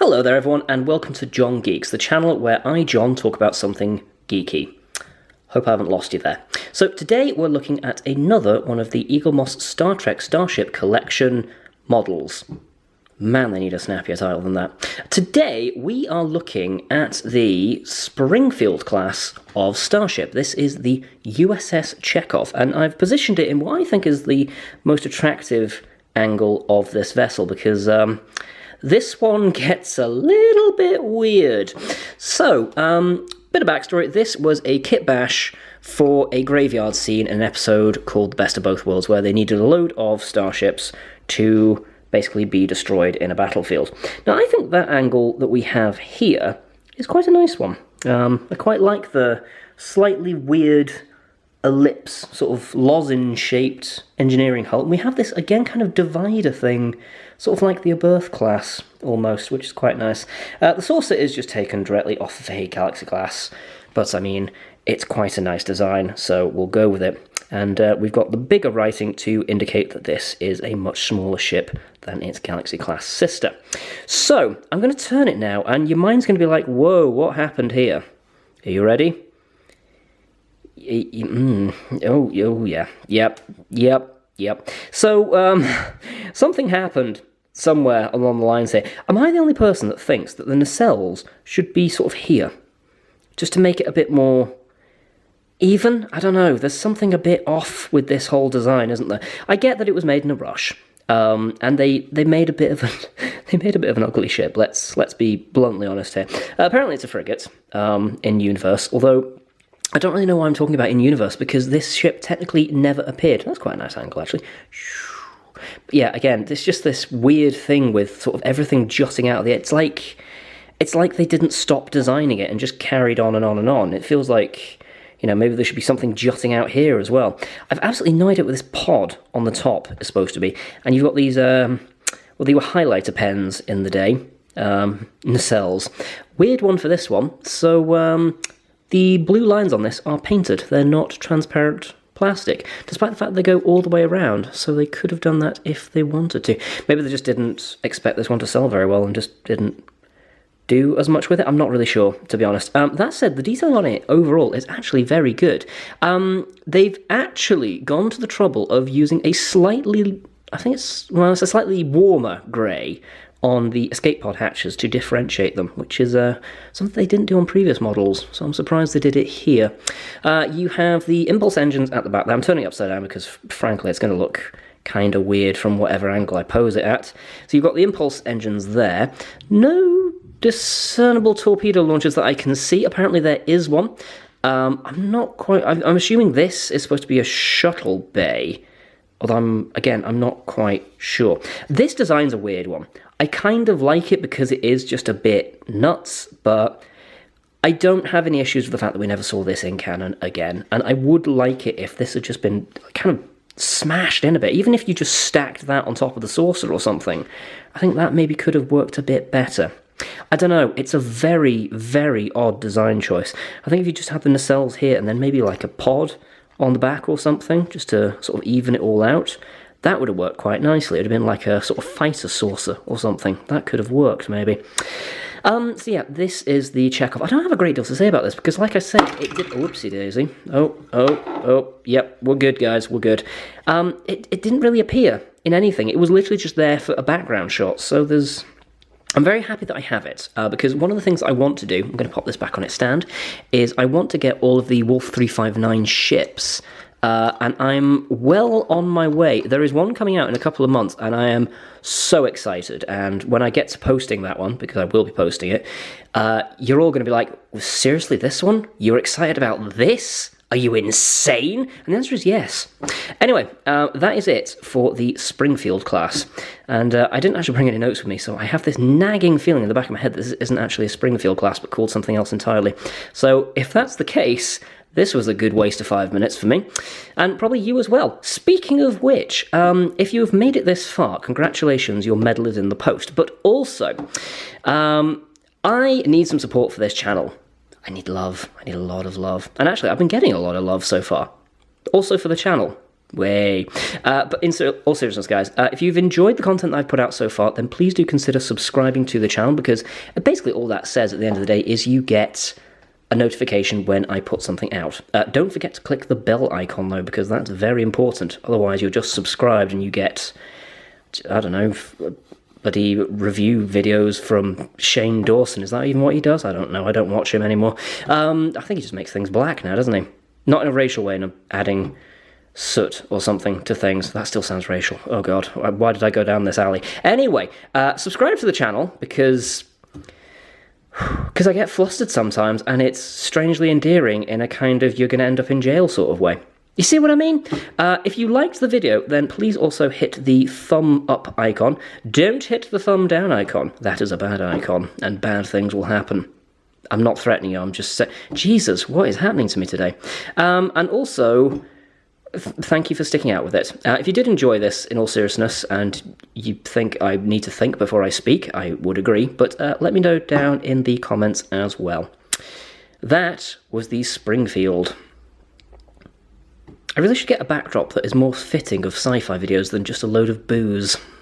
Hello there everyone, and welcome to John Geeks, the channel where I, John, talk about something geeky. Hope I haven't lost you there. So today we're looking at another one of the Eaglemoss Star Trek Starship Collection models. Man, they need a snappier title than that. Today we are looking at the Springfield-class of Starship. This is the USS Chekov, and I've positioned it in what I think is the most attractive angle of this vessel, because this one gets a little bit weird. So, bit of backstory. This was a kitbash for a graveyard scene in an episode called The Best of Both Worlds, where they needed a load of starships to basically be destroyed in a battlefield. Now, I think that angle that we have here is quite a nice one. I quite like the slightly weird ellipse, sort of lozenge-shaped engineering hull. And we have this, again, kind of divider thing, sort of like the Abirth class, almost, which is quite nice. The saucer is just taken directly off of a Galaxy-class, but, I mean, it's quite a nice design, so we'll go with it. And we've got the bigger writing to indicate that this is a much smaller ship than its Galaxy-class sister. So, I'm going to turn it now, and your mind's going to be like, whoa, what happened here? Are you ready? Oh, yeah. Yep. So, something happened somewhere along the lines here. Am I the only person that thinks that the nacelles should be sort of here? Just to make it a bit more even? I don't know. There's something a bit off with this whole design, isn't there? I get that it was made in a rush, and they made a bit of an ugly ship. Let's be bluntly honest here. Apparently, it's a frigate in universe, although I don't really know why I'm talking about in universe, because this ship technically never appeared. That's quite a nice angle, actually. But yeah, again, it's just this weird thing with sort of everything jutting out of the... It's like they didn't stop designing it and just carried on and on and on. It feels like, you know, maybe there should be something jutting out here as well. I've absolutely no idea what this pod on the top is supposed to be. And you've got these, well, they were highlighter pens in the day, nacelles. Weird one for this one. So, the blue lines on this are painted. They're not transparent plastic, despite the fact they go all the way around, so they could have done that if they wanted to. Maybe they just didn't expect this one to sell very well and just didn't do as much with it. I'm not really sure, to be honest. That said, the detailing on it overall is actually very good. They've actually gone to the trouble of using a slightly, it's a slightly warmer grey on the escape pod hatches to differentiate them, which is something they didn't do on previous models, so I'm surprised they did it here. You have the impulse engines at the back there. I'm turning it upside down because, frankly, it's going to look kind of weird from whatever angle I pose it at. So you've got the impulse engines there. No discernible torpedo launchers that I can see. Apparently there is one. I'm assuming this is supposed to be a shuttle bay, although I'm not quite sure. This design's a weird one. I kind of like it because it is just a bit nuts, but I don't have any issues with the fact that we never saw this in canon again, and I would like it if this had just been kind of smashed in a bit. Even if you just stacked that on top of the saucer or something, I think that maybe could have worked a bit better. I don't know, it's a very, very odd design choice. I think if you just had the nacelles here and then maybe like a pod on the back or something, just to sort of even it all out, that would have worked quite nicely. It would have been like a sort of fighter saucer or something. That could have worked, maybe. So yeah, this is the Chekov. I don't have a great deal to say about this, because like I said, it did... Oopsie daisy. Yep, we're good, guys, we're good. It didn't really appear in anything. It was literally just there for a background shot, so there's... I'm very happy that I have it, because one of the things I want to do, I'm going to pop this back on its stand, is I want to get all of the Wolf 359 ships, and I'm well on my way. There is one coming out in a couple of months, and I am so excited, and when I get to posting that one, because I will be posting it, you're all going to be like, seriously, this one? You're excited about this? Are you insane? And the answer is yes. Anyway, that is it for the Springfield class. And I didn't actually bring any notes with me, so I have this nagging feeling in the back of my head that this isn't actually a Springfield class, but called something else entirely. So if that's the case, this was a good waste of 5 minutes for me, and probably you as well. Speaking of which, if you have made it this far, congratulations, your medal is in the post. But also, I need some support for this channel. I need love. I need a lot of love. And actually, I've been getting a lot of love so far. Also for the channel. Way. But in all seriousness, guys, if you've enjoyed the content that I've put out so far, then please do consider subscribing to the channel, because basically all that says at the end of the day is you get a notification when I put something out. Don't forget to click the bell icon, though, because that's very important. Otherwise, you're just subscribed and you get, I don't know, bloody review videos from Shane Dawson. Is that even what he does? I don't know. I don't watch him anymore. I think he just makes things black now, doesn't he? Not in a racial way, in adding soot or something to things. That still sounds racial. Oh god, why did I go down this alley? Anyway, subscribe to the channel, because I get flustered sometimes, and it's strangely endearing in a kind of you're going to end up in jail sort of way. You see what I mean? If you liked the video, then please also hit the thumb up icon. Don't hit the thumb down icon. That is a bad icon, and bad things will happen. I'm not threatening you, I'm just saying, Jesus, what is happening to me today? And also, thank you for sticking out with it. If you did enjoy this, in all seriousness, and you think I need to think before I speak, I would agree, but let me know down in the comments as well. That was the Springfield. I really should get a backdrop that is more fitting of sci-fi videos than just a load of booze.